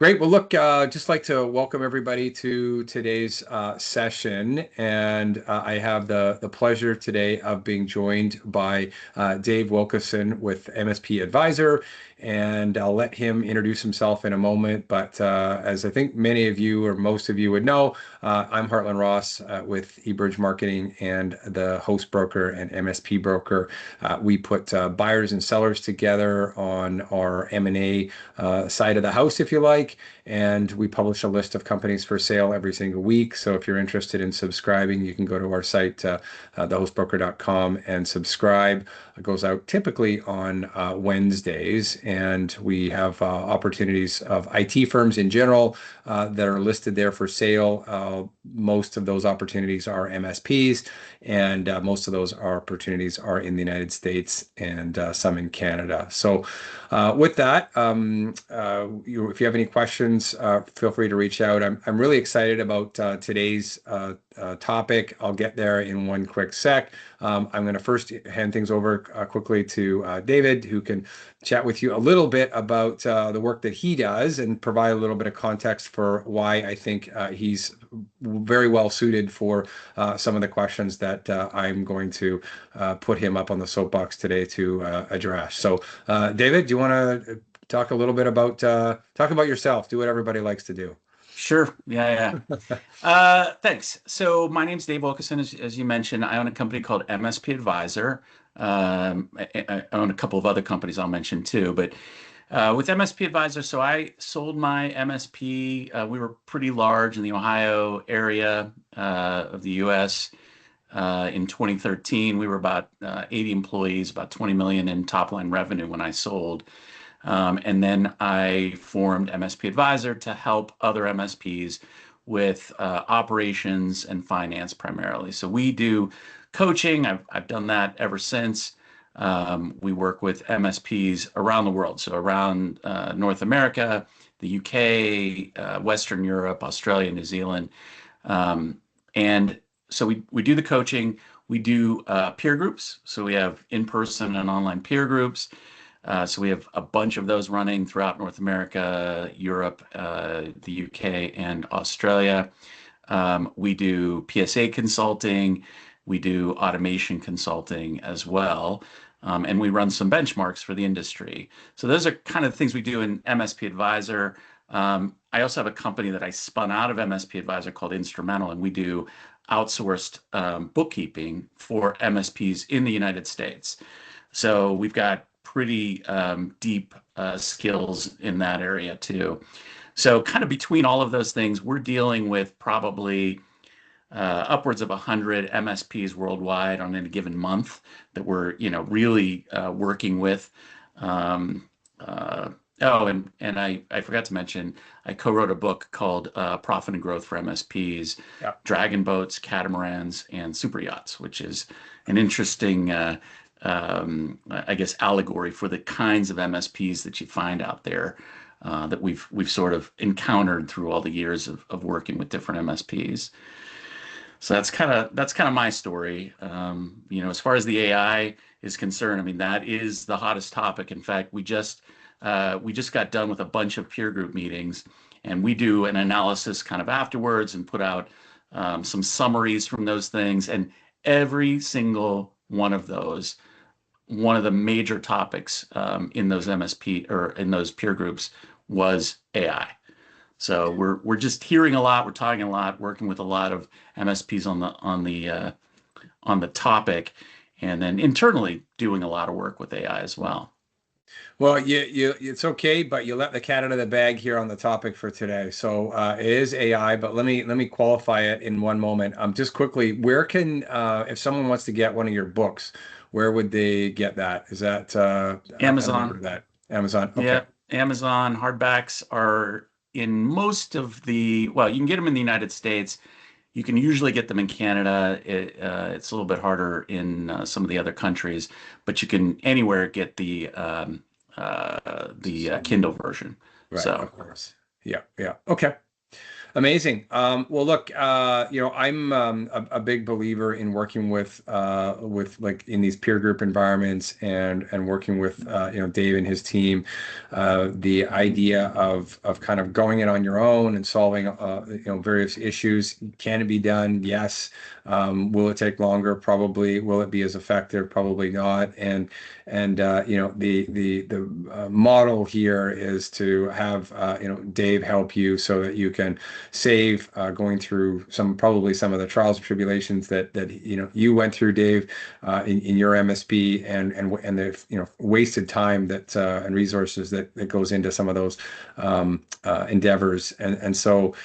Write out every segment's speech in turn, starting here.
Great. Well, look, just like to welcome everybody to today's session, and I have the pleasure today of being joined by Dave Wilkeson with MSP Advisor, and I'll let him introduce himself in a moment. But as I think many of you or most of you would know, I'm Hartland Ross with eBridge Marketing and the host broker and MSP broker. We put buyers and sellers together on our M&A side of the house, if you like. And we publish a list of companies for sale every single week. So if you're interested in subscribing, you can go to our site, thehostbroker.com, and subscribe. It goes out typically on Wednesdays. And we have opportunities of IT firms in general that are listed there for sale. Most of those opportunities are MSPs, and most of those opportunities are in the United States and some in Canada. So with that, if you have any questions, feel free to reach out. I'm really excited about today's topic. I'll get there in one quick sec. I'm going to first hand things over quickly to David, who can chat with you a little bit about the work that he does and provide a little bit of context for why I think he's very well suited for some of the questions that I'm going to put him up on the soapbox today to address. So, David, do you want to talk a little bit about talk about yourself? Do what everybody likes to do. Sure. Yeah. Thanks. So my name's Dave Wilkeson. As you mentioned, I own a company called MSP Advisor. I own a couple of other companies I'll mention too, but with MSP Advisor, so I sold my MSP. We were pretty large in the Ohio area of the U.S. In 2013. We were about 80 employees, about 20 million in top line revenue when I sold. And then I formed MSP Advisor to help other MSPs with operations and finance primarily. So we do coaching. I've done that ever since. We work with MSPs around the world, so around North America, the UK, Western Europe, Australia, New Zealand. And so we do the coaching. We do peer groups. So we have in-person and online peer groups. So we have a bunch of those running throughout North America, Europe, the UK, and Australia. We do PSA consulting. We do automation consulting as well. And we run some benchmarks for the industry. So those are kind of things we do in MSP Advisor. I also have a company that I spun out of MSP Advisor called Instrumental, and we do outsourced bookkeeping for MSPs in the United States. So we've got pretty deep skills in that area too. So kind of between all of those things, we're dealing with probably upwards of 100 MSPs worldwide on any given month that we're, really working with. And I forgot to mention, I co-wrote a book called Profit and Growth for MSPs, Yeah. Dragon Boats, Catamarans, and Super Yachts, which is an interesting I guess, allegory for the kinds of MSPs that you find out there that we've sort of encountered through all the years of working with different MSPs. So that's kind of my story. As far as the AI is concerned, I mean, that is the hottest topic. In fact, we just got done with a bunch of peer group meetings, and we do an analysis kind of afterwards and put out some summaries from those things. And every single one of those, one of the major topics in those MSP or in those peer groups was AI. So we're just hearing a lot, we're talking a lot, working with a lot of MSPs on the topic, and then internally doing a lot of work with AI as well. Well, it's okay, but you let the cat out of the bag here on the topic for today. So it is AI, but let me qualify it in one moment. Just quickly, where can if someone wants to get one of your books, where would they get that? Is that Amazon? that Amazon? Okay. Yeah, Amazon hardbacks are in most of well, you can get them in the United States. You can usually get them in Canada. It's a little bit harder in some of the other countries, but you can anywhere get the Kindle version. Right, So of course. Yeah. Okay. Amazing. Well, look, I'm a big believer in working with like in these peer group environments and working with Dave and his team. The idea of kind of going it on your own and solving various issues. Can it be done? Yes. Will it take longer? Probably. Will it be as effective? Probably not. The model here is to have Dave help you so that you can save going through probably some of the trials and tribulations that you went through, Dave, in your MSP and the wasted time that and resources that goes into some of those endeavors. So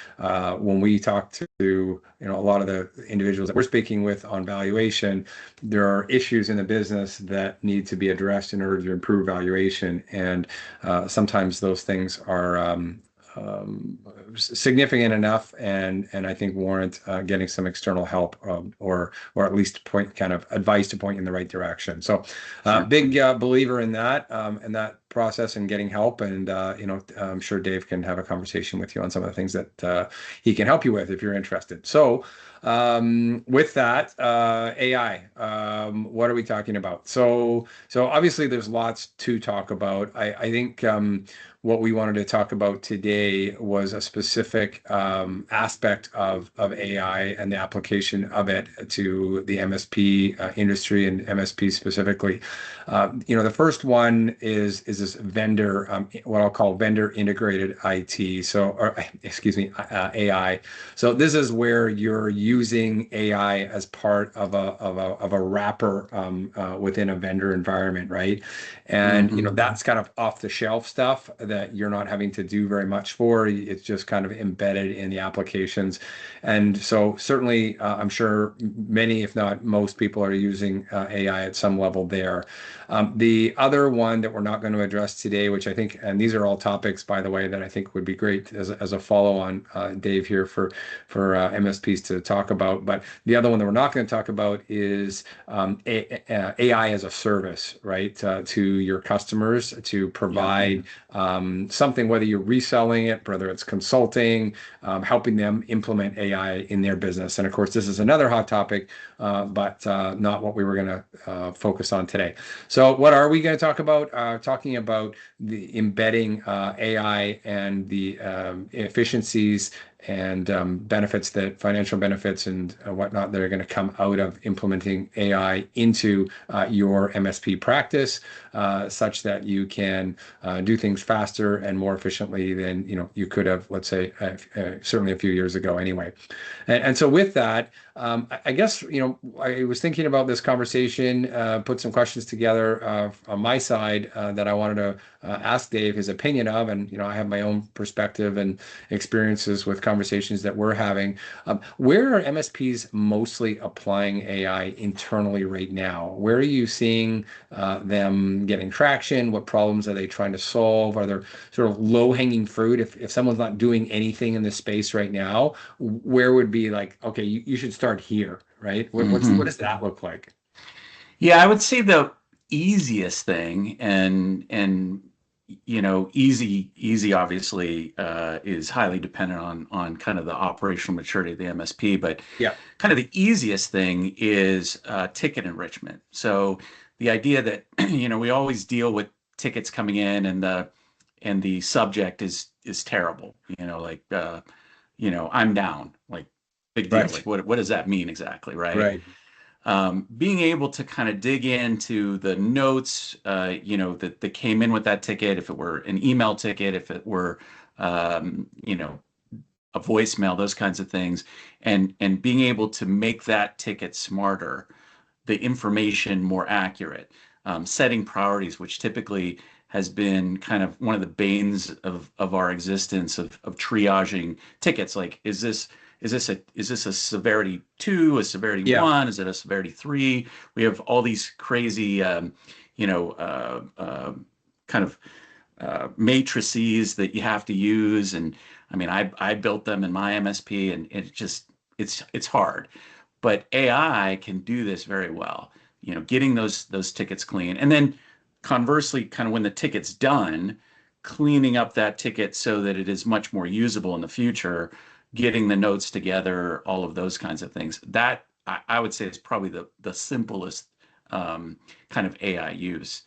when we talk to a lot of the individuals that we're speaking with on valuation, there are issues in the business that need to be addressed in order to improve valuation, and sometimes those things are significant enough, and I think warrant getting some external help, or at least point kind of advice to point in the right direction. So, Sure. big believer in that process and getting help, and I'm sure Dave can have a conversation with you on some of the things that he can help you with if you're interested. So. With that, AI, what are we talking about? So obviously there's lots to talk about. I think what we wanted to talk about today was a specific aspect of AI and the application of it to the MSP industry and MSP specifically. The first one is this vendor, what I'll call vendor integrated IT. AI. So this is where you're using AI as part of a wrapper within a vendor environment, right? And that's kind of off the shelf stuff that you're not having to do very much for. It's just kind of embedded in the applications. And so certainly, I'm sure many, if not most people are using AI at some level there. The other one that we're not going to address today, which I think, and these are all topics, by the way, that I think would be great as a follow-on, Dave, here for MSPs to talk about. But the other one that we're not going to talk about is AI as a service, right, to your customers to provide something, whether you're reselling it, whether it's consulting, helping them implement AI in their business. And of course, this is another hot topic, but not what we were going to focus on today. So what are we going to talk about? Talking about the embedding AI and the efficiencies and benefits, that financial benefits and whatnot that are going to come out of implementing AI into your MSP practice, such that you can do things faster and more efficiently than you could have, let's say, certainly a few years ago anyway. And so with that, I guess I was thinking about this conversation, put some questions together on my side that I wanted to ask Dave his opinion of, and I have my own perspective and experiences with conversations that we're having. Where are MSPs mostly applying AI internally right now? Where are you seeing them getting traction? What problems are they trying to solve? Are there sort of low-hanging fruit? If someone's not doing anything in this space right now, where would be like, okay, you should start here, right? What does that look like? Yeah, I would say the easiest thing, and easy obviously is highly dependent on kind of the operational maturity of the MSP, but Yeah. kind of the easiest thing is ticket enrichment. So the idea that we always deal with tickets coming in, and the subject is terrible. I'm down, like, big deal. Right. Like, what does that mean exactly, right? Right. Being able to kind of dig into the notes, that came in with that ticket, if it were an email ticket, if it were, a voicemail, those kinds of things, and being able to make that ticket smarter, the information more accurate, setting priorities, which typically has been kind of one of the banes of our existence, of triaging tickets. Like, is this a severity 2, a severity Yeah. 1, is it a severity 3? We have all these crazy kind of matrices that you have to use, and I mean, I built them in my MSP, and it's hard. But AI can do this very well, getting those tickets clean. And then conversely, kind of when the ticket's done, cleaning up that ticket so that it is much more usable in the future, getting the notes together, all of those kinds of things. That I would say is probably the simplest kind of AI use.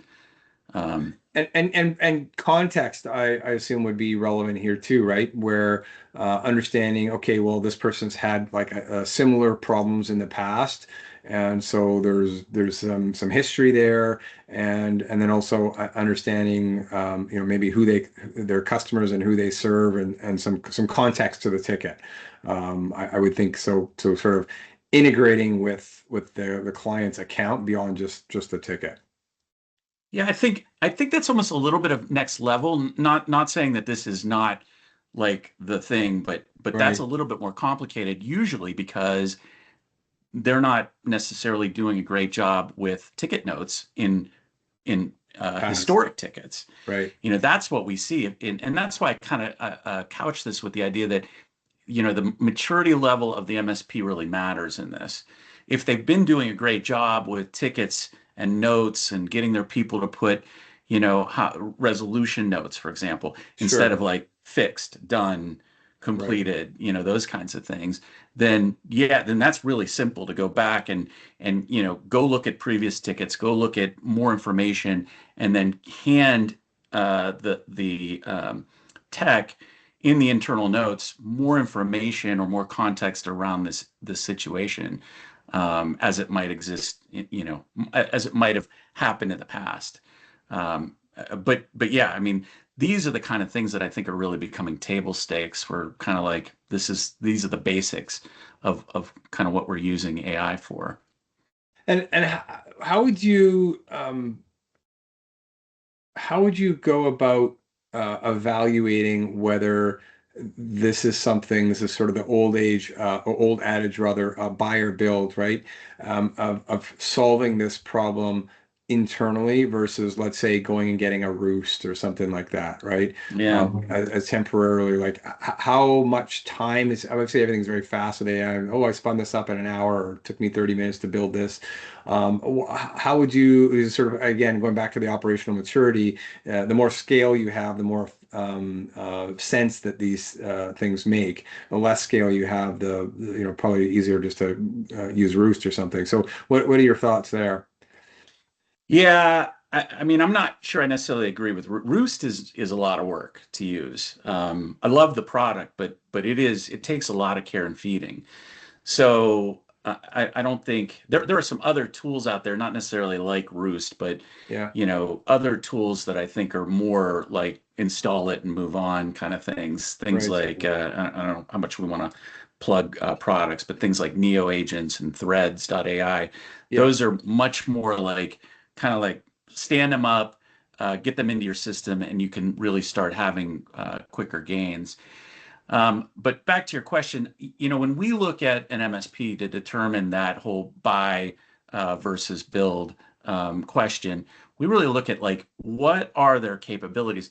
And context, I assume would be relevant here too, right? Where understanding, okay, well, this person's had like similar problems in the past, and so there's some history there, and then also understanding, maybe their customers and who they serve, and some context to the ticket. I would think so. So sort of integrating with the client's account beyond just the ticket. Yeah, I think that's almost a little bit of next level. Not saying that this is not like the thing, but that's Right. a little bit more complicated usually because they're not necessarily doing a great job with ticket notes in Past. historic tickets. Right. That's what we see, and that's why I kind of couch this with the idea that the maturity level of the MSP really matters in this. If they've been doing a great job with tickets and notes and getting their people to put, resolution notes, for example, instead of Sure. like fixed, done, Right. completed, those kinds of things, then yeah, then that's really simple to go back and go look at previous tickets, go look at more information, and then hand the tech in the internal notes more information or more context around this situation, as it might exist, as it might have happened in the past. But yeah, I mean, these are the kind of things that I think are really becoming table stakes. We're kind of like these are the basics of kind of what we're using AI for. And how would you go about evaluating whether this is sort of the old adage rather, buy or build, right? Of solving this problem internally versus, let's say, going and getting a roost or something like that, right? Yeah. As temporarily, like how much time is, I would say everything's very fast with AI. Oh, I spun this up in an hour, or it took me 30 minutes to build this. How would you, is sort of, again, going back to the operational maturity, the more scale you have, the more sense that these things make. The less scale you have, probably easier just to use Roost or something. So, what are your thoughts there? Yeah, I mean, I'm not sure I necessarily agree with Roost is a lot of work to use. I love the product, but it takes a lot of care and feeding. So I don't think there are some other tools out there, not necessarily like Roost, but Yeah, other tools that I think are more like install it and move on kind of things. Things right. like I don't know how much we want to plug products, but things like Neo agents and Threads.ai, Yeah, those are much more like kind of like stand them up, get them into your system, and you can really start having quicker gains. But back to your question, when we look at an MSP to determine that whole buy versus build question, we really look at like what are their capabilities.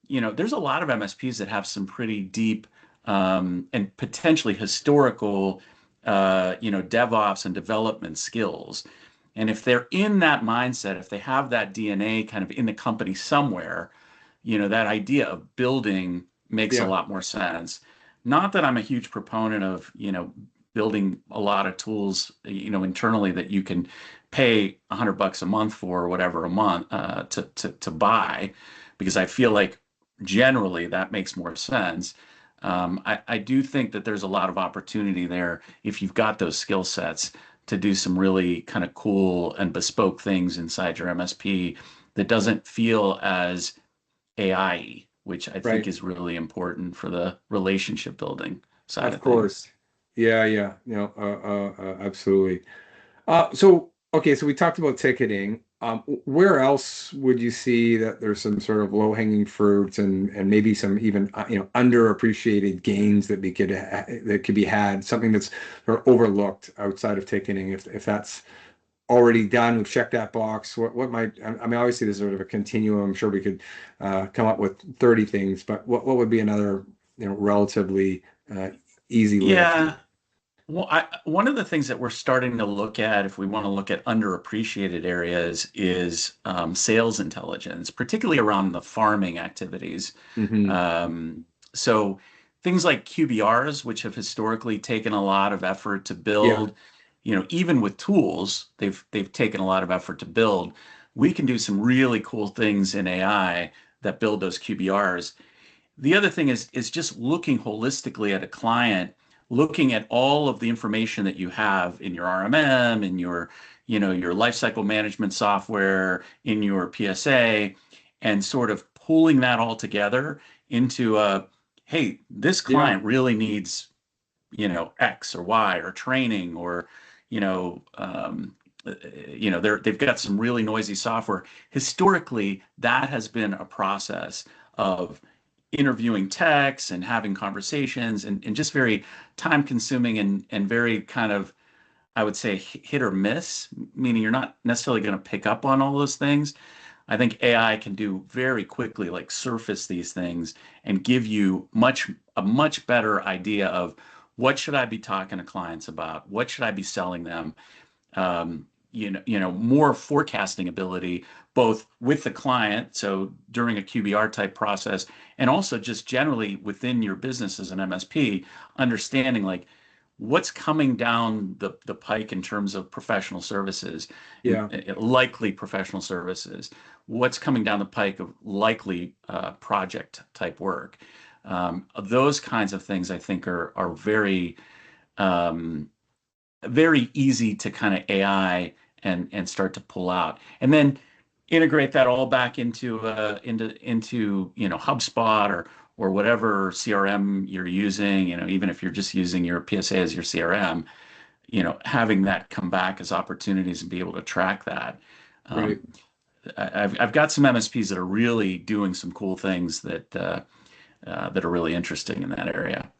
There's a lot of MSPs that have some pretty deep and potentially historical, DevOps and development skills. And if they're in that mindset, if they have that DNA kind of in the company somewhere, that idea of building makes a yeah, lot more sense. Not that I'm a huge proponent of, building a lot of tools, internally that you can pay $100 a month for or whatever a month to buy, because I feel like generally that makes more sense. I do think that there's a lot of opportunity there if you've got those skill sets to do some really kind of cool and bespoke things inside your MSP that doesn't feel as AI, which I think right. is really important for the relationship building side Of of things. course. Yeah, yeah. Absolutely. So, okay, so we talked about ticketing. Where else would you see that there's some sort of low-hanging fruits, and maybe some even underappreciated gains that could be had, something that's sort of overlooked outside of ticketing, if that's already done, we've checked that box. What might, I mean, obviously there's sort of a continuum. I'm sure we could come up with 30 things, but what would be another relatively uh, easy lift? Yeah. Well, one of the things that we're starting to look at, if we want to look at underappreciated areas, is sales intelligence, particularly around the farming activities. Hmm. So things like QBRs, which have historically taken a lot of effort to Yeah, build, even with tools, they've taken a lot of effort to build. We can do some really cool things in AI that build those QBRs. The other thing is just looking holistically at a client, looking at all of the information that you have in your RMM, in your lifecycle management software, in your PSA, and sort of pulling that all together into hey, this yeah, client really needs, X or Y or training or, you know, um, they've got some really noisy software. Historically, that has been a process of interviewing techs and having conversations and just very time consuming and very kind of, I would say, hit or miss, meaning you're not necessarily going to pick up on all those things. I think AI can do very quickly, like surface these things and give you a much better idea of what should I be talking to clients about? What should I be selling them? More forecasting ability, both with the client, so during a QBR type process, and also just generally within your business as an MSP, understanding like what's coming down the pike in terms of professional services and yeah. likely professional services, what's coming down the pike of likely project type work. Those kinds of things I think are um, very easy to kind of AI and start to pull out, and then integrate that all back into HubSpot or whatever CRM you're using. Even if you're just using your PSA as your CRM, having that come back as opportunities and be able to track that. Right. Um, I've got some MSPs that are really doing some cool things that are really interesting in that area.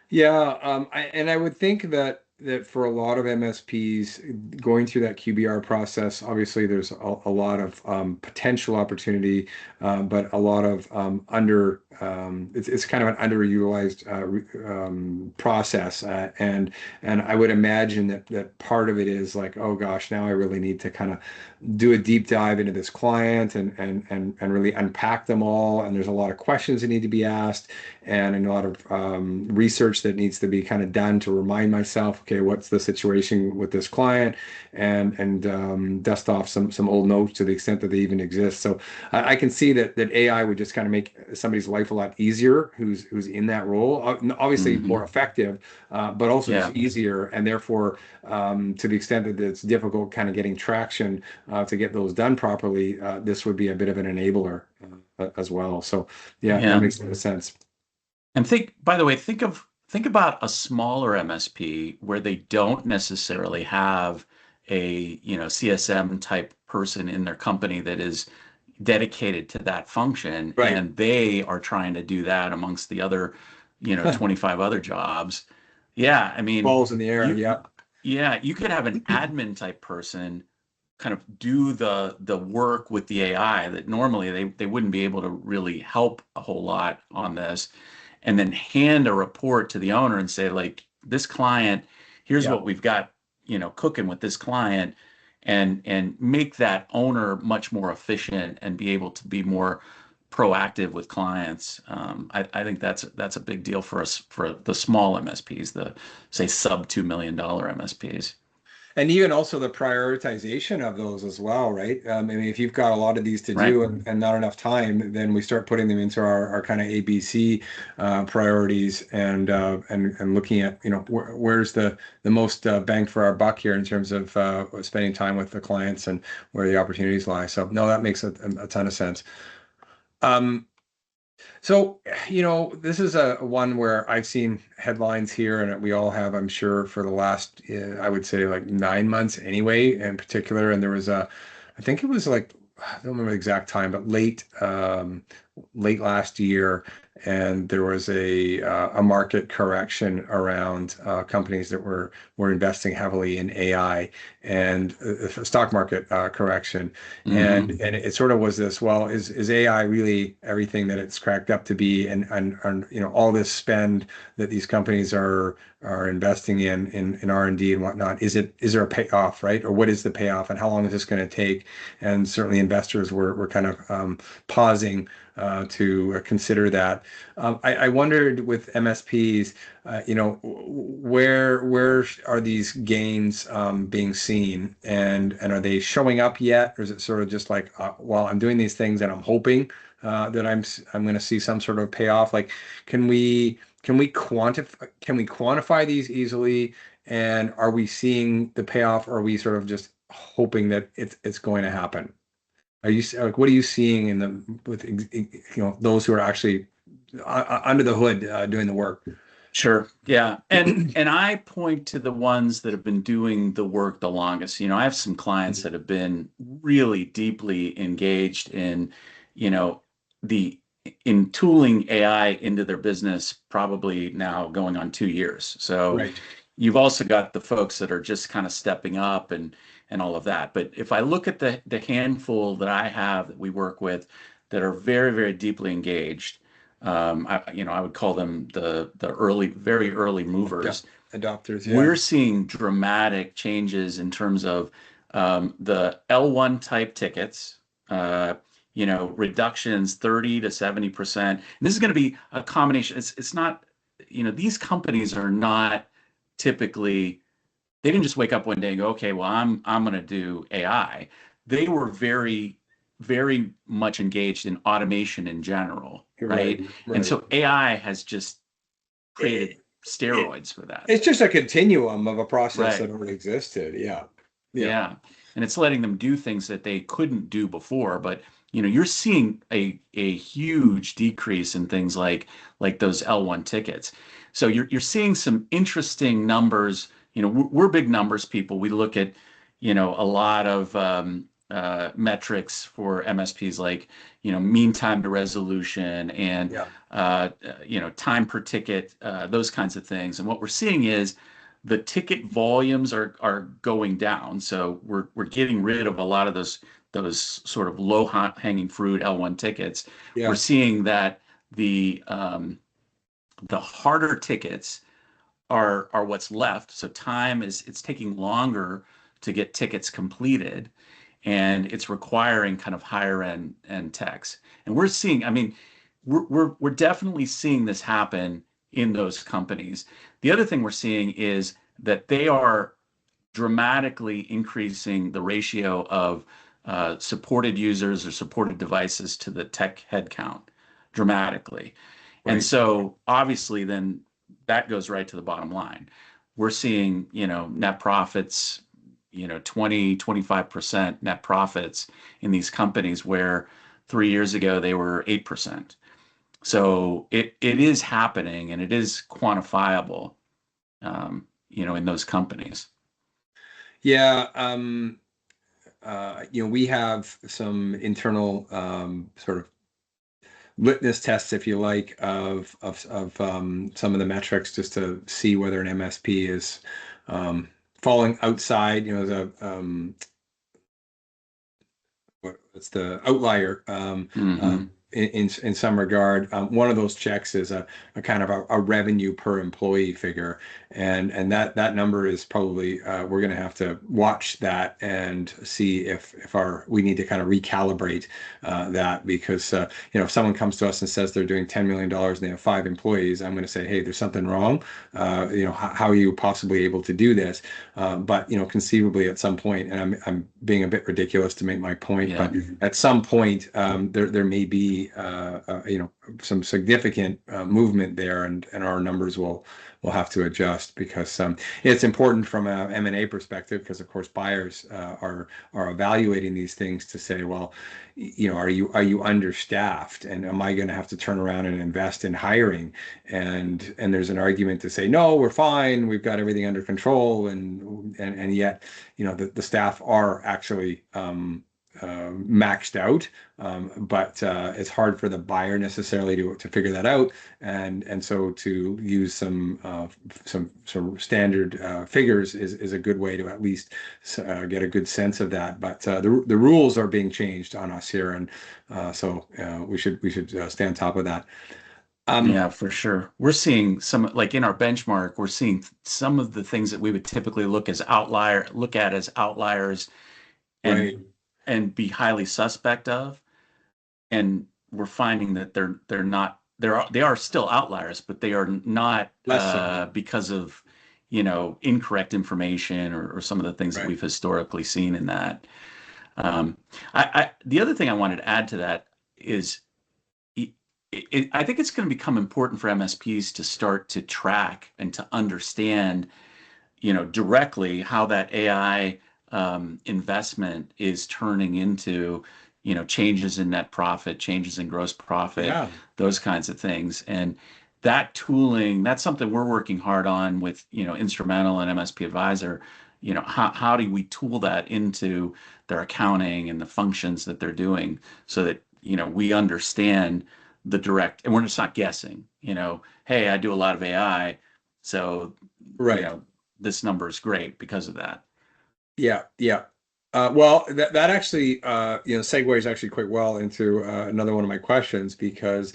Yeah, and I would think that for a lot of MSPs going through that QBR process, obviously there's a lot of potential opportunity, but a lot of it's kind of an underutilized process, and I would imagine that part of it is like, oh gosh, now I really need to kind of do a deep dive into this client and really unpack them all, and there's a lot of questions that need to be asked and a lot of research that needs to be kind of done to remind myself, okay, what's the situation with this client, and dust off some old notes to the extent that they even exist. So I can see that AI would just kind of make somebody's life a lot easier who's in that role. Obviously more Hmm. effective, but also just Yeah. easier, and therefore to the extent that it's difficult kind of getting traction to get those done properly, this would be a bit of an enabler as well. So yeah, that Yeah. makes a lot of sense. And by the way, think about a smaller MSP where they don't necessarily have a, CSM type person in their company that is dedicated to that function, Right. and they are trying to do that amongst the other, 25 other jobs. Yeah, I mean, Balls in the air. you Yeah. yeah, you could have an admin type person kind of do the work with the AI that normally they wouldn't be able to really help a whole lot on this, and then hand a report to the owner and say, like, this client, here's Yeah. what we've got, cooking with this client, and make that owner much more efficient and be able to be more proactive with clients. I think that's a big deal for us for the small MSPs, the say sub $2 million MSPs. And even also the prioritization of those as well, right? I mean, if you've got a lot of these to Right. do and not enough time, then we start putting them into our kind of ABC priorities and looking at, where's the most bang for our buck here in terms of spending time with the clients and where the opportunities lie. So no, that makes a ton of sense. Um, So, this is a one where I've seen headlines here, and we all have, I'm sure, for the last, I would say like 9 months anyway, in particular. And there was I think it was like, I don't remember the exact time, but late last year, and there was a market correction around companies that were investing heavily in AI and a stock market correction, and Hmm. and it sort of was this, well, is AI really everything that it's cracked up to be, and all this spend that these companies are are investing in R&D and whatnot, is there a payoff, right? Or what is the payoff, and how long is this going to take? And certainly investors were kind of pausing to consider that. I wondered with MSPs, where are these gains being seen, and are they showing up yet, or is it sort of just like, well, I'm doing these things and I'm hoping that I'm going to see some sort of payoff? Like, can we quantify these easily, and are we seeing the payoff, or are we sort of just hoping that it's going to happen? Like, what are you seeing with those who are actually under the hood doing the work? Sure. Yeah. And I point to the ones that have been doing the work the longest. I have some clients that have been really deeply engaged in, you know, the in tooling AI into their business, probably now going on 2 years. So Right. you've also got the folks that are just kind of stepping up and all of that. But if I look at the handful that I have that we work with that are very, very deeply engaged, I would call them the early, very early Yeah. movers. Adopters. Yeah. We're seeing dramatic changes in terms of the L1 type tickets, reductions 30 to 70%. And this is going to be a combination. It's not, these companies are not typically, they didn't just wake up one day and go, okay, well, I'm going to do AI. They were very, very much engaged in automation in general, Right. right? And Right. so AI has just created It, it, steroids for that. it's just a continuum of a process Right. that already existed. Yeah. Yeah. Yeah. And it's letting them do things that they couldn't do before. But you're seeing a huge decrease in things like those L1 tickets. So you're seeing some interesting numbers. We're big numbers people. We look at, a lot of metrics for MSPs, like, mean time to resolution and Yeah. time per ticket, those kinds of things. And what we're seeing is the ticket volumes are going down. So we're getting rid of a lot of those sort of low hanging fruit L1 tickets. We're Yeah. seeing that the harder tickets are what's left. So it's taking longer to get tickets completed, and it's requiring kind of higher end techs. And we're seeing, I mean, we're definitely seeing this happen in those companies. The other thing we're seeing is that they are dramatically increasing the ratio of supported users or supported devices to the tech headcount dramatically. And Right. so obviously then that goes right to the bottom line. We're seeing, net profits, 20, 25% net profits in these companies where 3 years ago they were 8%. So it is happening, and it is quantifiable, in those companies. Yeah. We have some internal sort of litmus tests, if you like, of some of the metrics, just to see whether an MSP is falling outside, what's the outlier Hmm. in some regard. One of those checks is a kind of a revenue per employee figure, and that number is probably we're going to have to watch that and see if we need to kind of recalibrate that, because if someone comes to us and says they're doing $10 million and they have 5 employees, I'm going to say, hey, there's something wrong. How are you possibly able to do this? But conceivably at some point, and I'm being a bit ridiculous to make my point, Yeah. but at some point there may be some significant movement there, and our numbers will have to adjust, because it's important from a M&A perspective, because of course buyers are evaluating these things to say, well, are you understaffed, and am I going to have to turn around and invest in hiring? And there's an argument to say, no, we're fine, we've got everything under control, and yet the staff are actually maxed out, but it's hard for the buyer necessarily to figure that out, and so to use some standard figures is a good way to at least get a good sense of that. But the rules are being changed on us here, and so we should stay on top of that. Yeah, for sure. We're seeing some, like in our benchmark, we're seeing some of the things that we would typically look at as outliers and Right. be highly suspect of. And we're finding that they're not, they are still outliers, but they are not Less so. because of, incorrect information or some of the things that Right. we've historically seen in that. Um, the other thing I wanted to add to that is it, I think it's going to become important for MSPs to start to track and to understand, directly how that AI investment is turning into, changes in net profit, changes in gross profit, Yeah. those kinds of things. And that tooling, that's something we're working hard on with, Instrumental and MSP Advisor. How do we tool that into their accounting and the functions that they're doing so that, we understand the direct, and we're just not guessing, hey, I do a lot of AI, so, you Right. know, this number is great because of that. Yeah. Yeah. Well, that actually, segues actually quite well into another one of my questions because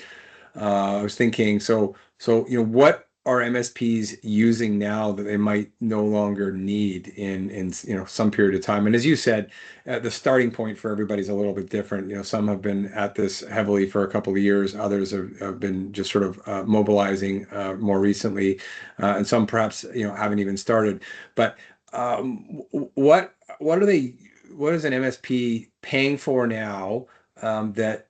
I was thinking, what are MSPs using now that they might no longer need in some period of time? And as you said, the starting point for everybody's a little bit different. Some have been at this heavily for a couple of years, others have been just sort of mobilizing more recently, and some perhaps haven't even started. But what are they? What is an MSP paying for now? That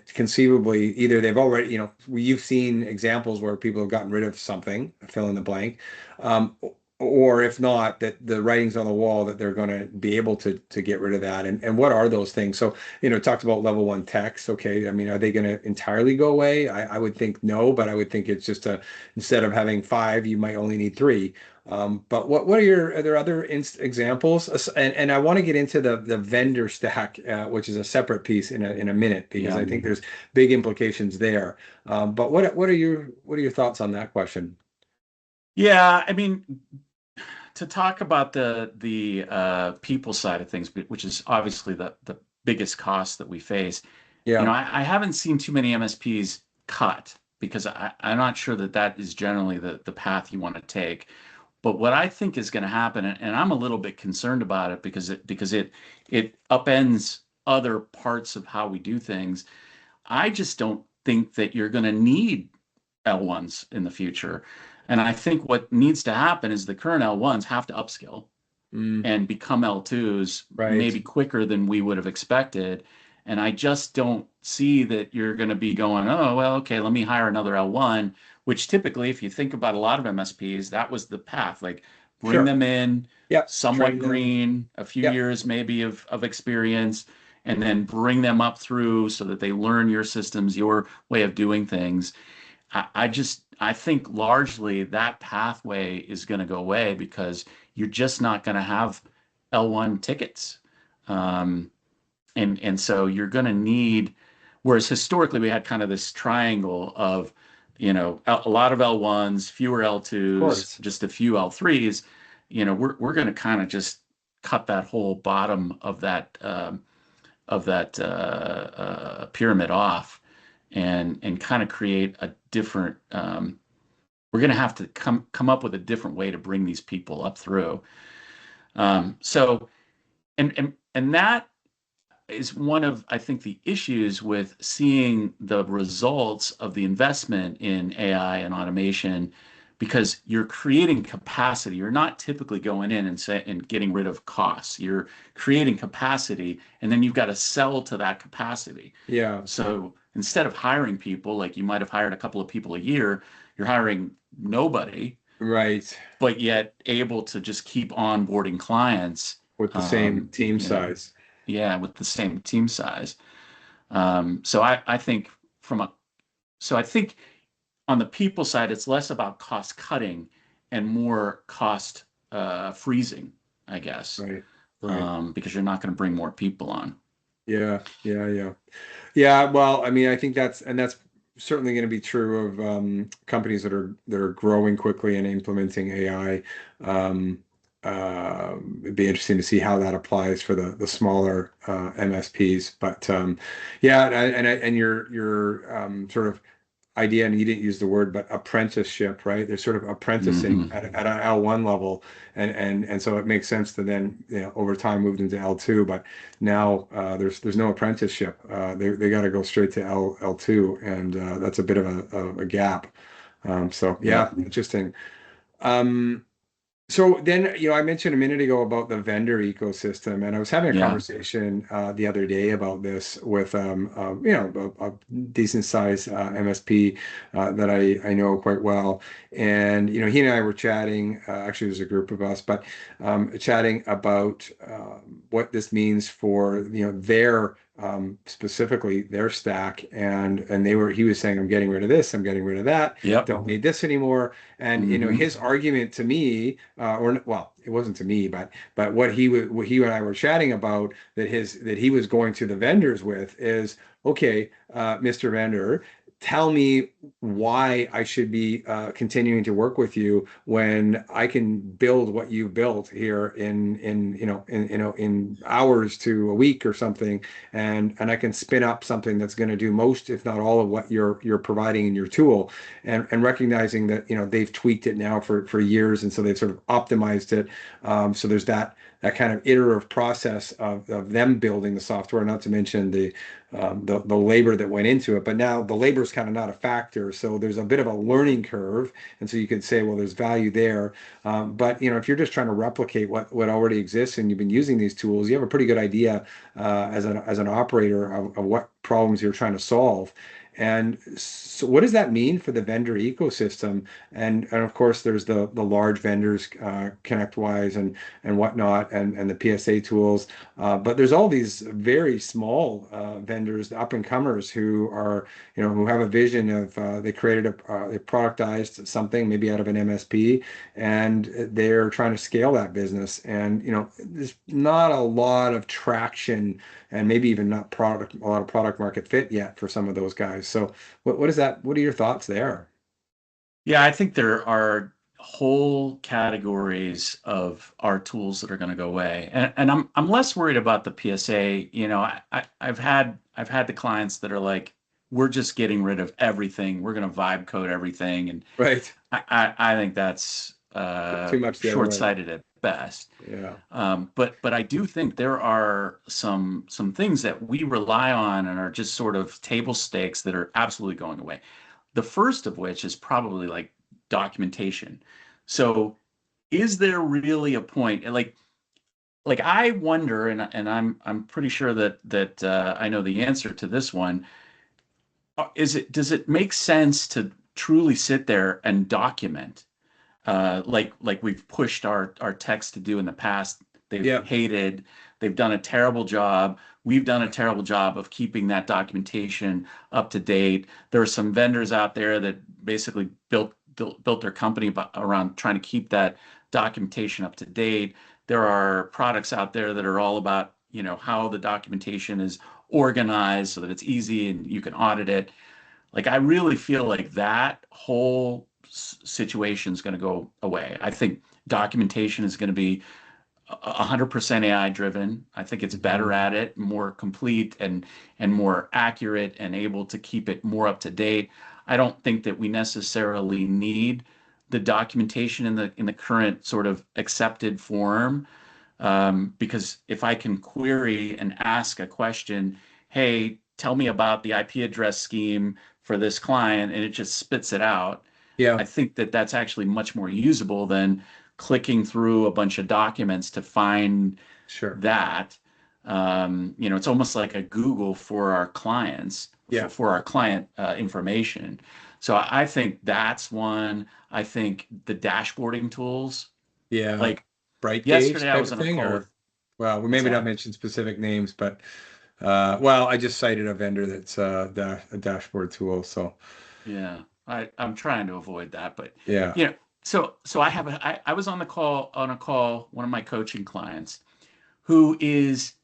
conceivably either they've already, you've seen examples where people have gotten rid of something, fill in the blank, um, or if not, that the writing's on the wall that they're going to be able to get rid of that. And what are those things? So, talked about level one techs. Okay. I mean, are they going to entirely go away? I would think no, but I would think it's just instead of having five, you might only need three. But are there other examples? And I want to get into the vendor stack, which is a separate piece in a minute because I Yeah. think there's big implications there. But what are your thoughts on that question? Yeah, I mean, to talk about the people side of things, which is obviously the biggest cost that we face, Yeah, I haven't seen too many MSPs cut because I'm not sure that that is generally the path you want to take. But what I think is going to happen, and I'm a little bit concerned about it because it upends other parts of how we do things. I just don't think that you're going to need L1s in the future. And I think what needs to happen is the current L1s have to upskill mm, and become L2s right, maybe quicker than we would have expected. And I just don't see that you're going to be going, oh, well, okay, let me hire another L1, which typically, if you think about a lot of MSPs, that was the path. Like bring sure, them in, yeah, somewhat train them, green, a few yeah, years maybe of experience, and then bring them up through so that they learn your systems, your way of doing things. I think largely that pathway is going to go away because you're just not going to have L1 tickets. Um, and so you're going to need, whereas historically we had kind of this triangle of, a lot of L1s, fewer of L2s, course, just a few L3s. We're going to kind of just cut that whole bottom of that pyramid off and kind of create a different. We're going to have to come up with a different way to bring these people up through. So and that is one of, I think, the issues with seeing the results of the investment in AI and automation, because you're creating capacity. You're not typically going in and getting rid of costs. You're creating capacity, and then you've got to sell to that capacity. yeah, So instead of hiring people, like you might have hired a couple of people a year, you're hiring nobody, right, but yet able to just keep onboarding clients. with the same team You know, size. yeah, with the same team size. So I think from a so I think on the people side, it's less about cost cutting and more cost freezing, I guess, Right, right. because you're not going to bring more people on. Yeah, yeah, yeah. Yeah, well, I mean, I think that's certainly going to be true of companies that are growing quickly and implementing AI. It'd be interesting to see how that applies for the smaller MSPs. But yeah, and your sort of idea, and you didn't use the word, but apprenticeship, right? They're sort of apprenticing Hmm. at an L1 level, and so it makes sense to then, over time moved into L2, but now there's no apprenticeship. They got to go straight to L2, and that's a bit of a gap. So yeah, Yep. interesting. Um, so then, I mentioned a minute ago about the vendor ecosystem, and I was having a Yeah. conversation the other day about this with a decent sized MSP that I know quite well, and he and I were chatting. Actually, there's a group of us, but chatting about what this means for their specifically their stack, and he was saying, I'm getting rid of this, I'm getting rid of that, Yep. don't need this anymore. And Hmm. his argument to me, or well, it wasn't to me, but what he and I were chatting about, that he was going to the vendors with is, okay, Mr. Vendor, tell me why I should be continuing to work with you when I can build what you built here in hours to a week or something, and I can spin up something that's going to do most, if not all, of what you're providing in your tool, and recognizing that they've tweaked it now for years, and so they've sort of optimized it. So there's that kind of iterative process of them building the software, not to mention the labor that went into it. But now the labor is kind of not a factor, so there's a bit of a learning curve, and so you could say, well, there's value there. But if you're just trying to replicate what already exists and you've been using these tools, you have a pretty good idea as an operator of what problems you're trying to solve. And so what does that mean for the vendor ecosystem? And of course, there's the large vendors, ConnectWise and whatnot, and the PSA tools. But there's all these very small vendors, the up and comers, who have a vision of they created they productized something maybe out of an MSP, and they're trying to scale that business. And there's not a lot of traction, and maybe even not a lot of product market fit yet for some of those guys. So what is that? What are your thoughts there? Yeah, I think there are whole categories of our tools that are going to go away, and I'm less worried about the PSA. I've had the clients that are like, we're just getting rid of everything. We're going to vibe code everything, and Right. I think that's Too much the other way. short-sighted at best. Yeah. But I do think there are some things that we rely on and are just sort of table stakes that are absolutely going away. The first of which is probably like documentation. So is there really a point? Like I wonder, and I'm pretty sure that I know the answer to this one. Does it make sense to truly sit there and document? Like we've pushed our techs to do in the past. They've Yeah. hated, they've done a terrible job. We've done a terrible job of keeping that documentation up to date. There are some vendors out there that basically built their company around trying to keep that documentation up to date. There are products out there that are all about, how the documentation is organized so that it's easy and you can audit it. Like I really feel like that whole situation is going to go away. I think documentation is going to be 100% AI driven. I think it's better Mhm. at it, more complete and more accurate and able to keep it more up to date. I don't think that we necessarily need the documentation in the current sort of accepted form, because if I can query and ask a question, hey, tell me about the IP address scheme for this client, and it just spits it out, I Yeah. think that that's actually much more usable than clicking through a bunch of documents to find Sure. that. It's almost like a Google for our clients, Yeah. for our client information. So I think that's one. I think the dashboarding tools, Yeah. like Bright gauge yesterday I type was of on a thing, call with, or well, we what's maybe not that? mention specific names, but well, I just cited a vendor that's a dashboard tool. So Yeah, I'm trying to avoid that, but yeah. you know, so I was on a call, one of my coaching clients who is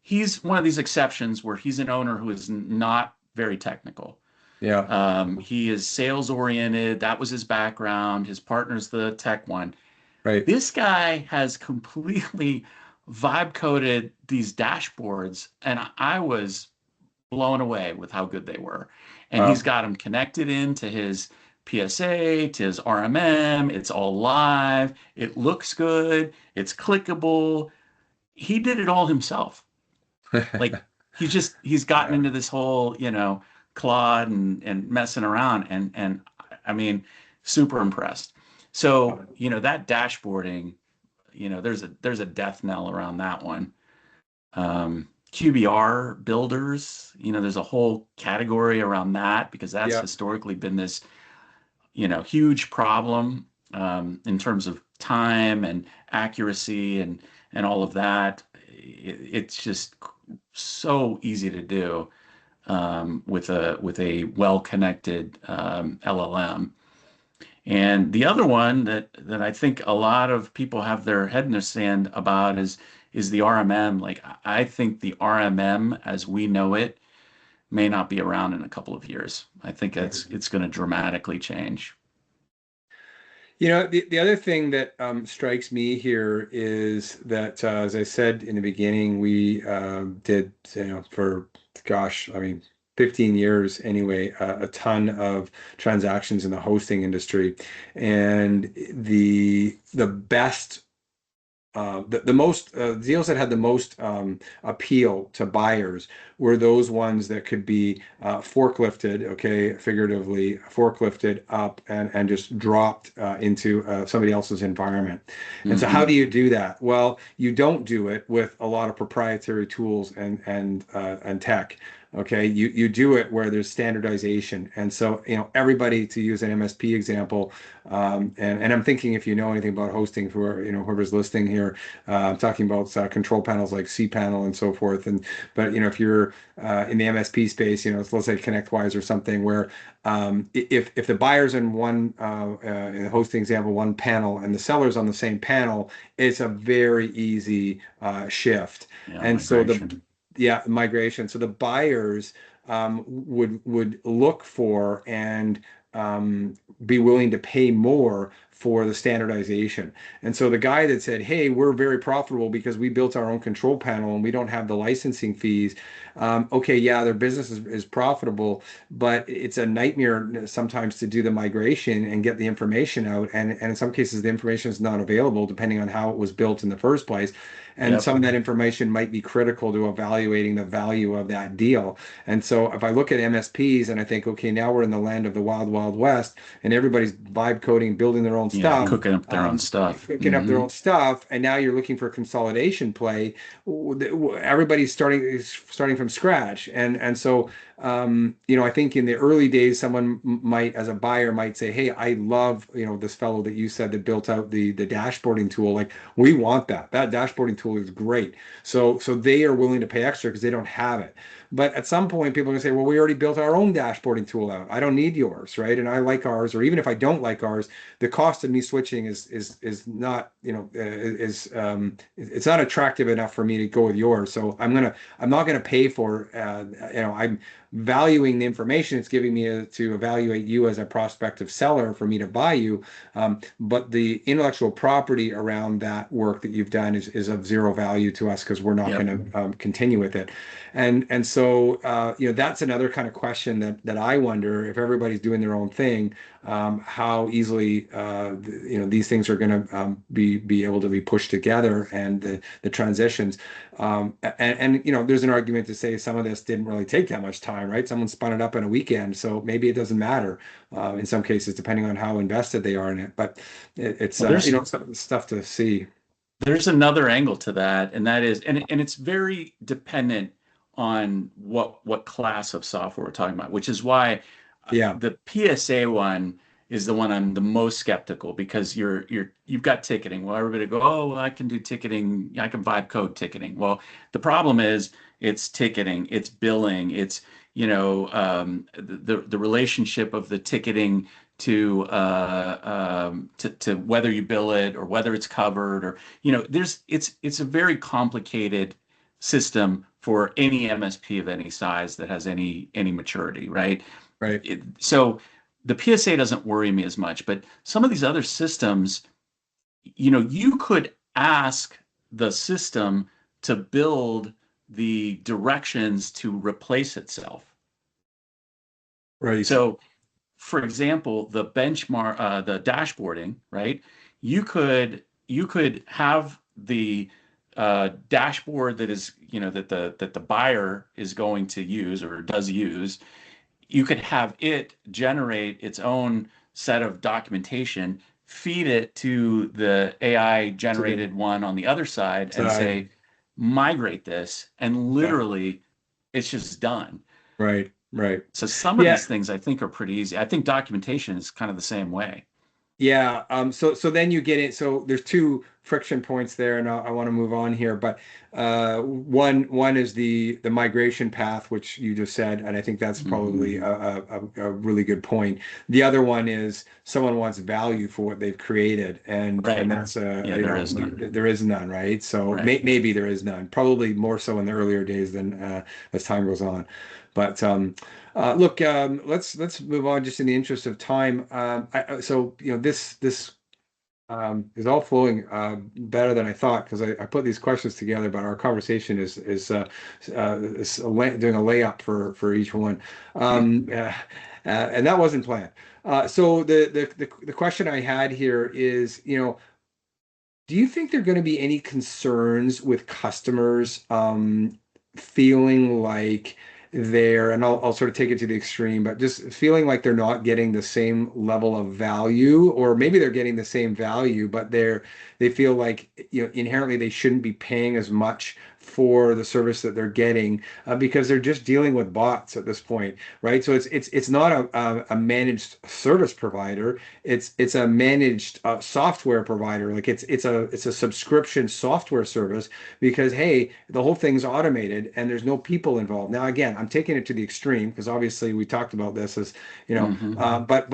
he's one of these exceptions where he's an owner who is not very technical. Yeah. He is sales oriented. That was his background. His partner's the tech one. Right. This guy has completely vibe coded these dashboards, and I was blown away with how good they were. and he's got them connected into his PSA, to his RMM. It's all live. It looks good. It's clickable. He did it all himself. Like he's gotten into this whole, clod and messing around, and I mean, super impressed. So, that dashboarding, there's a death knell around that one. QBR builders, there's a whole category around that because that's Yeah. historically been this, huge problem in terms of time and accuracy and all of that. It's just so easy to do with a well-connected LLM. And the other one that I think a lot of people have their head in the sand about is the RMM. Like I think the RMM as we know it may not be around in a couple of years. I think it's going to dramatically change. The other thing that strikes me here is that, as I said in the beginning, we did, for, gosh, I mean, 15 years anyway, a ton of transactions in the hosting industry. And the best the most deals that had the most appeal to buyers were those ones that could be forklifted, okay, figuratively forklifted up and just dropped into somebody else's environment. And so, how do you do that? Well, you don't do it with a lot of proprietary tools and tech. Okay, you do it where there's standardization, and so everybody, to use an MSP example, and I'm thinking if you know anything about hosting for whoever's listening here, I'm talking about control panels like cPanel and so forth, but if you're in the MSP space, let's say ConnectWise or something where if the buyer's in one in the hosting example one panel and the seller's on the same panel, it's a very easy shift, and so Migration. migration. So the buyers would look for and be willing to pay more for the standardization. And so the guy that said, "Hey, we're very profitable because we built our own control panel and we don't have the licensing fees." Okay, yeah, their business is profitable, but it's a nightmare sometimes to do the migration and get the information out. And in some cases, the information is not available depending on how it was built in the first place. And some of that information might be critical to evaluating the value of that deal. And so if I look at MSPs and I think, okay, now we're in the land of the wild, wild west, and everybody's vibe coding, building their own stuff, cooking up their own stuff. cooking up their own stuff, and now you're looking for a consolidation play. Everybody's starting from scratch, and so I think in the early days, someone might, as a buyer, might say, "Hey, I love this fellow that you said that built out the dashboarding tool. Like we want that. That dashboarding tool is great." So they are willing to pay extra because they don't have it. But at some point, people are going to say, "Well, we already built our own dashboarding tool out. I don't need yours, right? And I like ours. Or even if I don't like ours, the cost of me switching is not it's not attractive enough for me to go with yours. So I'm not gonna pay for I'm valuing the information it's giving me to evaluate you as a prospective seller for me to buy you. But the intellectual property around that work that you've done is of zero value to us because we're not going to continue with it." And so that's another kind of question that I wonder if everybody's doing their own thing, how easily these things are going to be able to be pushed together and the transitions. And there's an argument to say some of this didn't really take that much time, right? Someone spun it up in a weekend, so maybe it doesn't matter in some cases, depending on how invested they are in it. But it's stuff to see. There's another angle to that, and that is, and it's very dependent on what class of software we're talking about, which is why Yeah. the PSA one is the one I'm the most skeptical because you've got ticketing. Well, everybody go, "Oh, well, I can do ticketing. I can vibe code ticketing." Well, the problem is it's ticketing, it's billing, it's the relationship of the ticketing to whether you bill it or whether it's covered or it's a very complicated system for any MSP of any size that has any maturity, right? Right. So the PSA doesn't worry me as much, but some of these other systems, you could ask the system to build the directions to replace itself. Right. So, for example, the benchmark, the dashboarding, right? You could have the dashboard that is, that the buyer is going to use or does use. You could have it generate its own set of documentation, feed it to the AI To the generated one on the other side, and side. say, migrate this, and Yeah. literally it's just done. Right. Right. So some of Yeah. these things I think are pretty easy. I think documentation is kind of the same way. Yeah. So then you get it. So there's two friction points there, and I want to move on here. But one is the migration path, which you just said, and I think that's Hmm. probably a really good point. The other one is someone wants value for what they've created, and Right. that's Yeah, there is none. there is none, right? So Right. maybe there is none. Probably more so in the earlier days than as time goes on. But look, let's move on just in the interest of time. So this is all flowing better than I thought because I put these questions together, but our conversation is doing a layup for each one, and that wasn't planned. So the question I had here is, do you think there are going to be any concerns with customers feeling like and I'll sort of take it to the extreme, but just feeling like they're not getting the same level of value, or maybe they're getting the same value, but they feel like inherently they shouldn't be paying as much for the service that they're getting because they're just dealing with bots at this point, right? So it's not a managed service provider, it's a managed software provider. Like it's a subscription software service because hey, the whole thing's automated and there's no people involved. Now again, I'm taking it to the extreme because obviously we talked about this as Hmm. but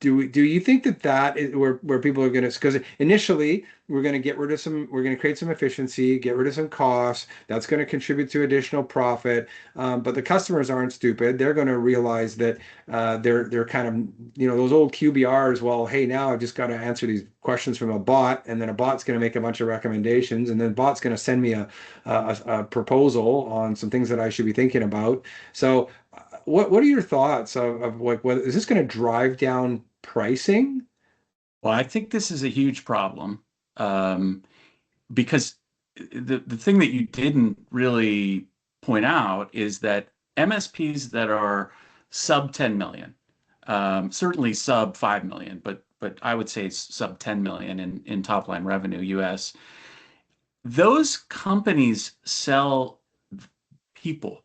do you think that is where people are going to, because initially we're going to create some efficiency, get rid of some costs. That's going to contribute to additional profit. But the customers aren't stupid. They're going to realize that they're kind of, those old QBRs. Well, hey, now I've just got to answer these questions from a bot, and then a bot's going to make a bunch of recommendations, and then bot's going to send me a proposal on some things that I should be thinking about. So, what are your thoughts of like, whether is this going to drive down pricing? Well, I think this is a huge problem, um, because the thing that you didn't really point out is that MSPs that are sub 10 million, certainly sub 5 million, but I would say sub 10 million in top line revenue US, those companies sell people.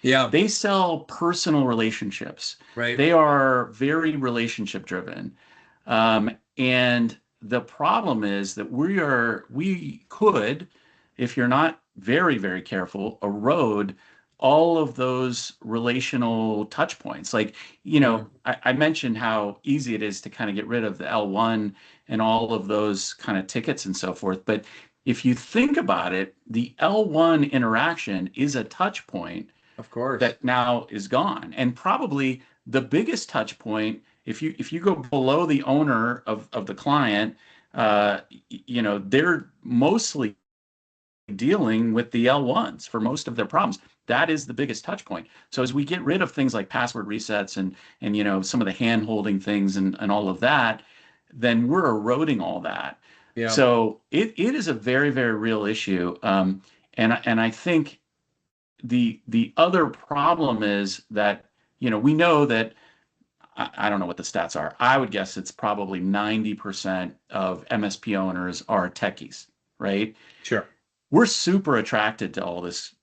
Yeah, They sell personal relationships. right. They are very relationship driven. And the problem is that we could, if you're not very, very careful, erode all of those relational touch points. Like, Yeah, I mentioned how easy it is to kind of get rid of the L1 and all of those kind of tickets and so forth. But if you think about it, the L1 interaction is a touch point of course. that now is gone. And probably the biggest touch point, if you go below the owner of the client, they're mostly dealing with the L1s for most of their problems. That is the biggest touch point. So as we get rid of things like password resets and some of the hand holding things and all of that, then we're eroding all that. Yeah. So it is a very, very real issue. And I think the other problem is that we know that I don't know what the stats are. I would guess it's probably 90% of MSP owners are techies, right? Sure. We're super attracted to all this,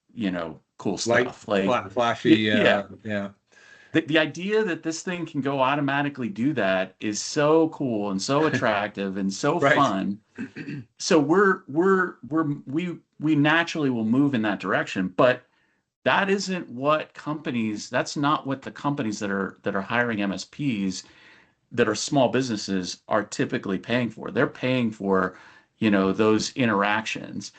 cool Like stuff. Like, flashy. yeah, Yeah. the idea that this thing can go automatically do that is so cool and so attractive and so Right. fun. So we naturally will move in that direction, but that's not what the companies that are hiring MSPs that are small businesses are typically paying for. They're paying for, those interactions.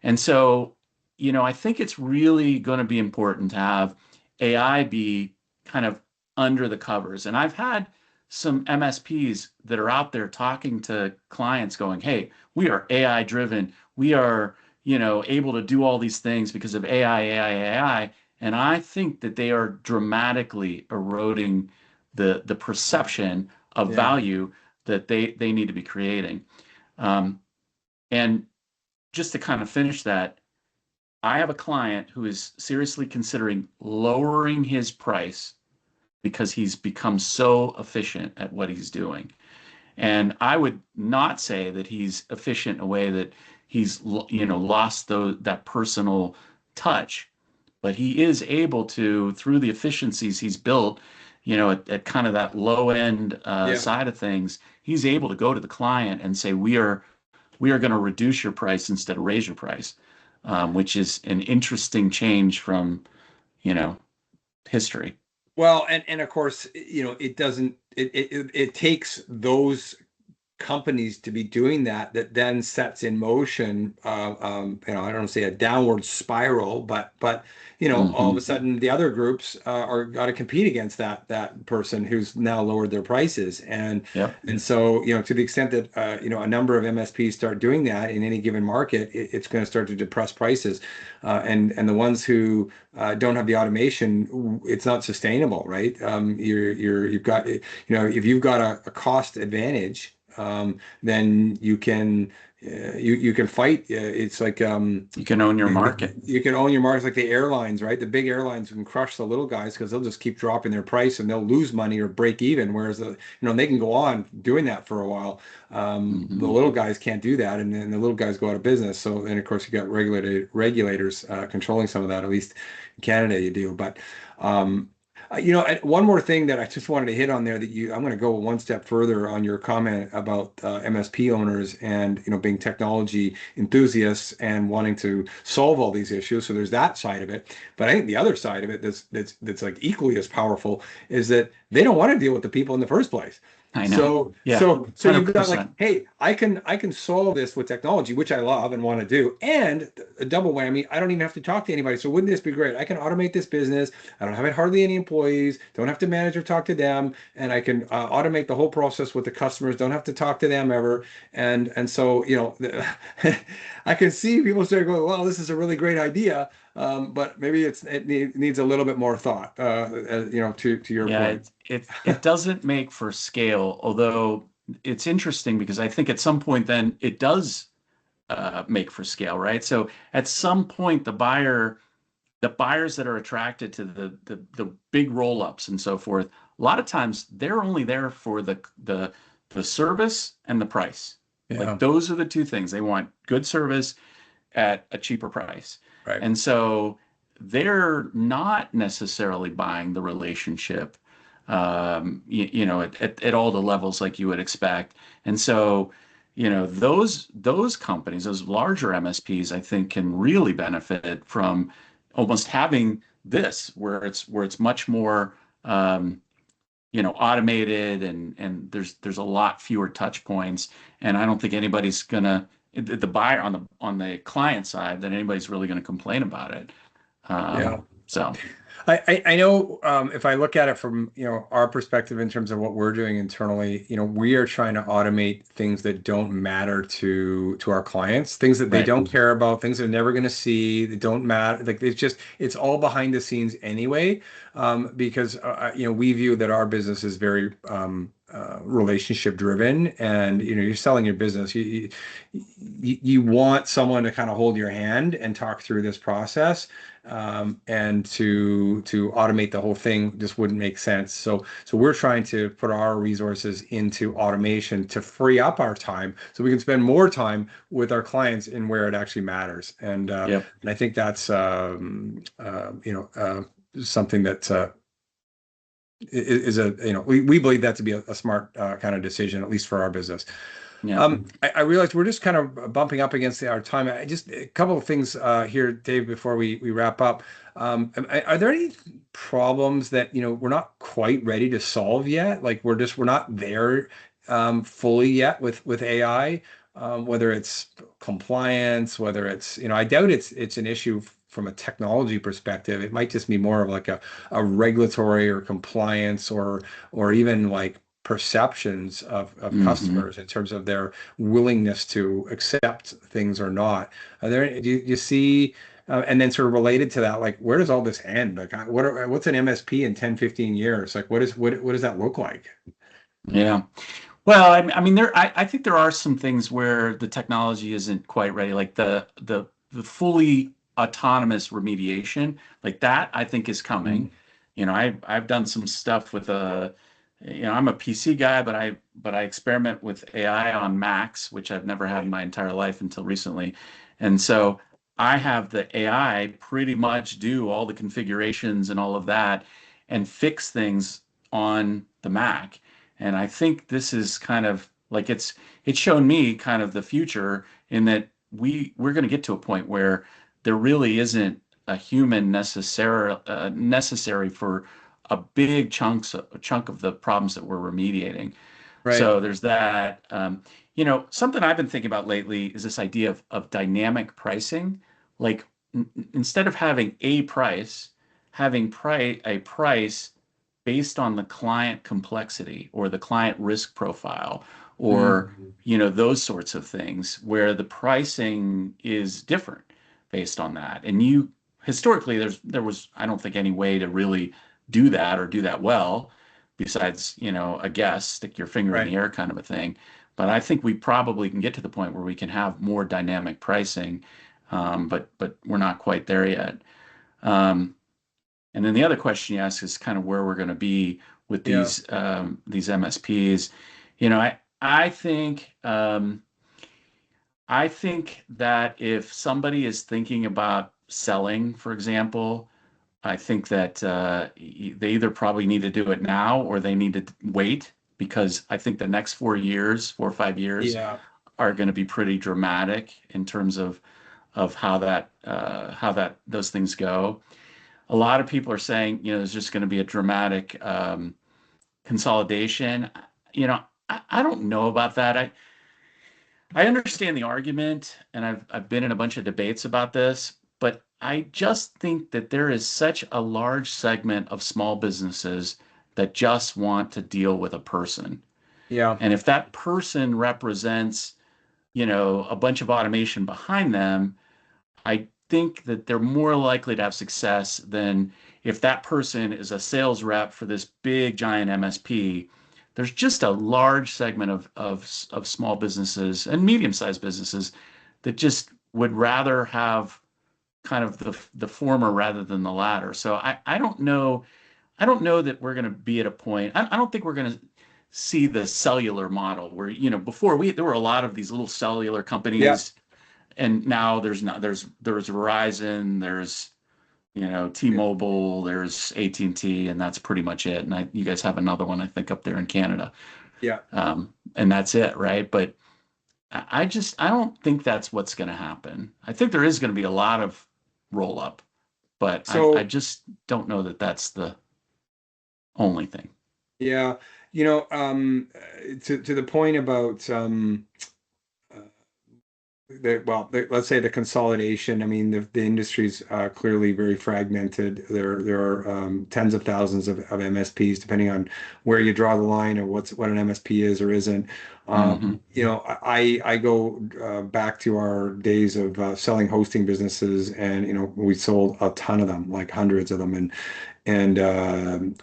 And so, I think it's really going to be important to have AI be kind of under the covers. And I've had some MSPs that are out there talking to clients going, "Hey, we are AI driven. We are, able to do all these things because of AI, AI, AI." And I think that they are dramatically eroding the perception of Yeah. value that they need to be creating. Um, and just to kind of finish that, I have a client who is seriously considering lowering his price because he's become so efficient at what he's doing. And I would not say that he's efficient in a way that he's, lost that personal touch, but he is able to, through the efficiencies he's built, at kind of that low end Yeah. side of things, he's able to go to the client and say, we are going to reduce your price instead of raise your price, which is an interesting change from, history. Well, and of course, it doesn't, it takes those companies to be doing that, that then sets in motion, I don't want to say a downward spiral, but all of a Hmm. sudden the other groups are got to compete against that person who's now lowered their prices, Yep. and so to the extent that a number of MSPs start doing that in any given market, it's going to start to depress prices, and the ones who don't have the automation, it's not sustainable, right? You've got, if you've got a cost advantage, then you can you can fight. It's like You can own your market. you can own your markets, like the airlines, right? The big airlines can crush the little guys because they'll just keep dropping their price and they'll lose money or break even. Whereas they can go on doing that for a while. The Hmm. little guys can't do that, and then the little guys go out of business. So, and of course, you got regulators controlling some of that. At least in Canada, you do. But one more thing that I just wanted to hit on there, that I'm going to go one step further on your comment about MSP owners and being technology enthusiasts and wanting to solve all these issues. So there's that side of it, but I think the other side of it that's like equally as powerful is that they don't want to deal with the people in the first place. I know. So Yeah. so you've got like, 100%. hey, I can solve this with technology, which I love and want to do, and a double whammy, I don't even have to talk to anybody. So wouldn't this be great? I can automate this business. I don't have hardly any employees, don't have to manage or talk to them, and I can automate the whole process with the customers. Don't have to talk to them ever. And so I can see people start going, well, this is a really great idea, but maybe it needs a little bit more thought. To your Yeah, point. it doesn't make for scale, although it's interesting because I think at some point then it does make for scale, right? So at some point the buyers that are attracted to the big roll-ups and so forth, a lot of times they're only there for the service and the price. Like Yeah. those are the two things. They want good service at a cheaper price. Right. And so they're not necessarily buying the relationship, at all the levels like you would expect. And so, those companies, those larger MSPs, I think can really benefit from almost having this where it's much more, automated and there's a lot fewer touch points. And I don't think anybody's gonna the buyer on the client side that anybody's really going to complain about it. Yeah. So I know, if I look at it from our perspective in terms of what we're doing internally, we are trying to automate things that don't matter to our clients, things that they right. don't care about, things they're never going to see, that don't matter. Like it's all behind the scenes anyway, because we view that our business is very relationship driven, and you're selling your business. You want someone to kind of hold your hand and talk through this process, and to automate the whole thing just wouldn't make sense. So we're trying to put our resources into automation to free up our time so we can spend more time with our clients in where it actually matters. Yep. And I think that's something that is a we believe that to be a smart kind of decision, at least for our business. Yeah. I realized we're just kind of bumping up against our time. I just a couple of things here, Dave, before we wrap up. Are there any problems that we're not quite ready to solve yet? Like we're not there fully yet with AI, whether it's compliance, whether it's I doubt it's an issue from a technology perspective. It might just be more of like a regulatory or compliance or even like perceptions of Hmm. customers in terms of their willingness to accept things or not. Do you see And then sort of related to that, like, where does all this end? Like, what's an MSP in 10, 15 years? Like, what does that look like? Yeah. Well, I mean, I think there are some things where the technology isn't quite ready, like the fully autonomous remediation, like that I think is Mm. coming. I've done some stuff with I'm a PC guy, but I experiment with AI on Macs, which I've never had in my entire life until recently. And so I have the AI pretty much do all the configurations and all of that and fix things on the Mac. And I think this is kind of like it's shown me kind of the future in that we're going to get to a point where there really isn't a human necessary for a chunk of the problems that we're remediating. Right. So there's that. Something I've been thinking about lately is this idea of dynamic pricing. Like instead of having a price, having a price based on the client complexity or the client risk profile or Mm. those sorts of things where the pricing is different based on that. And you historically there was I don't think any way to really do that or do that well besides, a guess, stick your finger in Right. the air kind of a thing. But I think we probably can get to the point where we can have more dynamic pricing, but we're not quite there yet. Um, and then the other question you ask is kind of where we're going to be with Yeah. these MSPs. I think that if somebody is thinking about selling, for example, I think that they either probably need to do it now or they need to wait because I think the next 4 years, 4 or 5 years, Yeah. are going to be pretty dramatic in terms of how that those things go. A lot of people are saying, there's just going to be a dramatic consolidation. I don't know about that. I understand the argument, and I've been in a bunch of debates about this, but I just think that there is such a large segment of small businesses that just want to deal with a person. Yeah. And if that person represents, a bunch of automation behind them, I think that they're more likely to have success than if that person is a sales rep for this big giant MSP. There's just a large segment of small businesses and medium-sized businesses that just would rather have kind of the former rather than the latter. So I don't know. I don't know that we're going to be at a point. I don't think we're going to see the cellular model where, before there were a lot of these little cellular Yeah. companies and now there's not there's Verizon, there's T-Mobile, there's AT&T, and that's pretty much it. And you guys have another one I think up there in Canada, Yeah. and that's it, right? But I don't think that's what's going to happen. I think there is going to be a lot of roll up, but I So, just don't know that that's the only thing. yeah, to the point about uh, let's say the consolidation. I mean, the industry's clearly very fragmented. There are tens of thousands of MSPs, depending on where you draw the line or what an MSP is or isn't. Hmm. I go back to our days of selling hosting businesses, and we sold a ton of them, like hundreds of them, and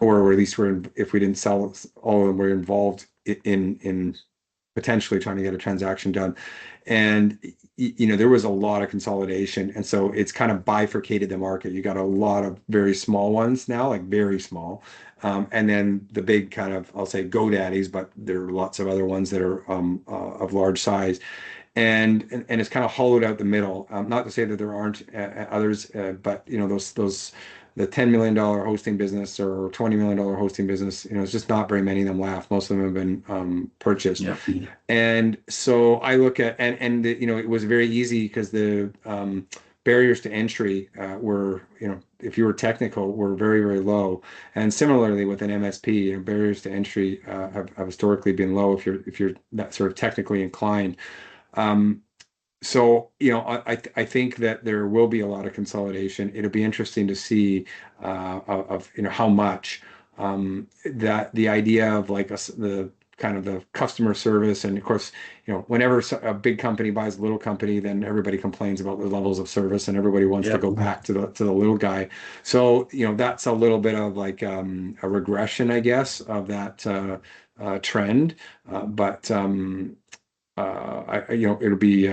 or at least if we didn't sell all of them, we're involved in potentially trying to get a transaction done. And there was a lot of consolidation, and so it's kind of bifurcated the market. You got a lot of very small ones now, like very small, and then the big kind of, I'll say, GoDaddies, but there are lots of other ones that are of large size, and it's kind of hollowed out the middle. Not to say that there aren't others, but those the $10 million hosting business or $20 million hosting business, it's just not very many of them left. Most of them have been purchased. Yeah. And so I look at, it was very easy because the barriers to entry were, if you were technical, were very, very low. And similarly with an MSP, barriers to entry have historically been low if you're that sort of technically inclined. Um, so, I think that there will be a lot of consolidation. It'll be interesting to see how much that the idea of like the kind of the customer service. And of course, whenever a big company buys a little company, then everybody complains about the levels of service, and everybody wants to go back to the little guy. So that's a little bit of like a regression, I guess, of that trend. But it'll be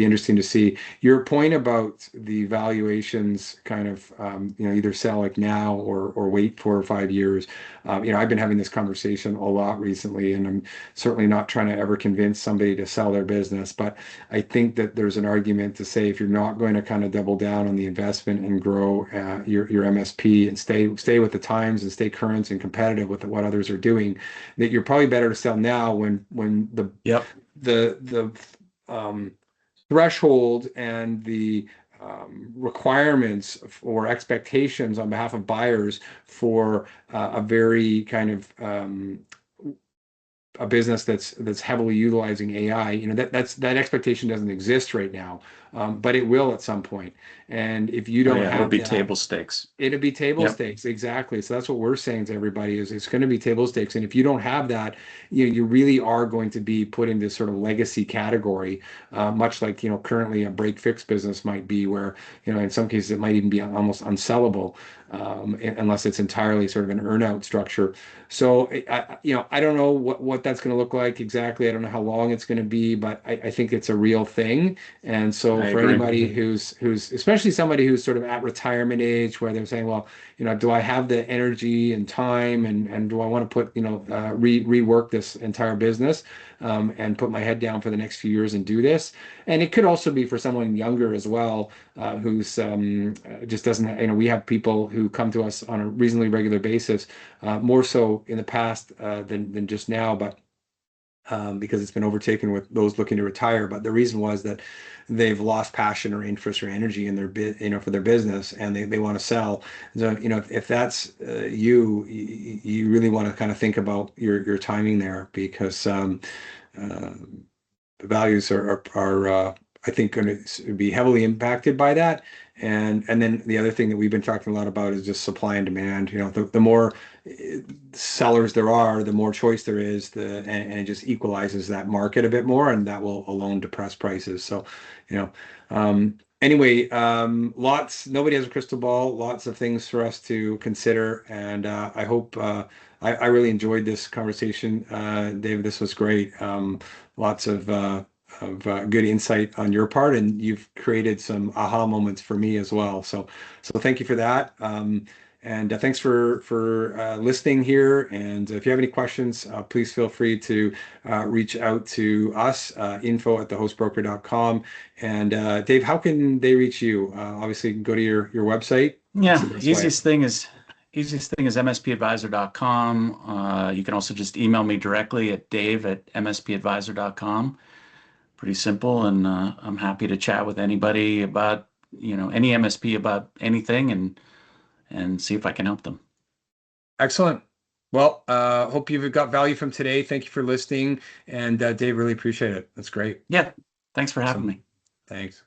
interesting to see your point about the valuations kind of either sell like now or wait 4 or 5 years. I've been having this conversation a lot recently, and I'm certainly not trying to ever convince somebody to sell their business, but I think that there's an argument to say if you're not going to kind of double down on the investment and grow your MSP and stay with the times and stay current and competitive with what others are doing, that you're probably better to sell now when the threshold and the requirements or expectations on behalf of buyers for a very kind of a business that's heavily utilizing AI, that expectation doesn't exist right now, but it will at some point. And if you don't have it'll be table stakes. It'll be table stakes, exactly. So that's what we're saying to everybody is it's going to be table stakes. And if you don't have that, you really are going to be put in this sort of legacy category, much like currently a break fix business might be, where in some cases it might even be almost unsellable, unless it's entirely sort of an earn-out structure. So I don't know what that's going to look like exactly. I don't know how long it's going to be, but I think it's a real thing. And so for anybody who's especially somebody who's sort of at retirement age, where they're saying, well, do I have the energy and time, and do I want to put rework this entire business, and put my head down for the next few years and do this? And it could also be for someone younger as well, who's just doesn't, we have people who come to us on a reasonably regular basis, more so in the past than just now, but because it's been overtaken with those looking to retire. But the reason was that they've lost passion or interest or energy in their for their business, and they want to sell. So if that's you really want to kind of think about your timing there, because the values are I think going to be heavily impacted by that. And then the other thing that we've been talking a lot about is just supply and demand. The more sellers there are, the more choice there is, and it just equalizes that market a bit more, and that will alone depress prices. So, anyway, nobody has a crystal ball, lots of things for us to consider. And I hope I really enjoyed this conversation, David. This was great. Lots of good insight on your part, and you've created some aha moments for me as well. So thank you for that. And thanks for listening here. And if you have any questions, please feel free to reach out to us, info@thehostbroker.com. And Dave, how can they reach you? Obviously, go to your website. Yeah, easiest thing is mspadvisor.com. You can also just email me directly at dave@mspadvisor.com. Pretty simple, and I'm happy to chat with anybody about any MSP about anything, and see if I can help them. Excellent. Well, hope you've got value from today. Thank you for listening, and Dave, really appreciate it. That's great. Yeah, thanks for having me. Thanks.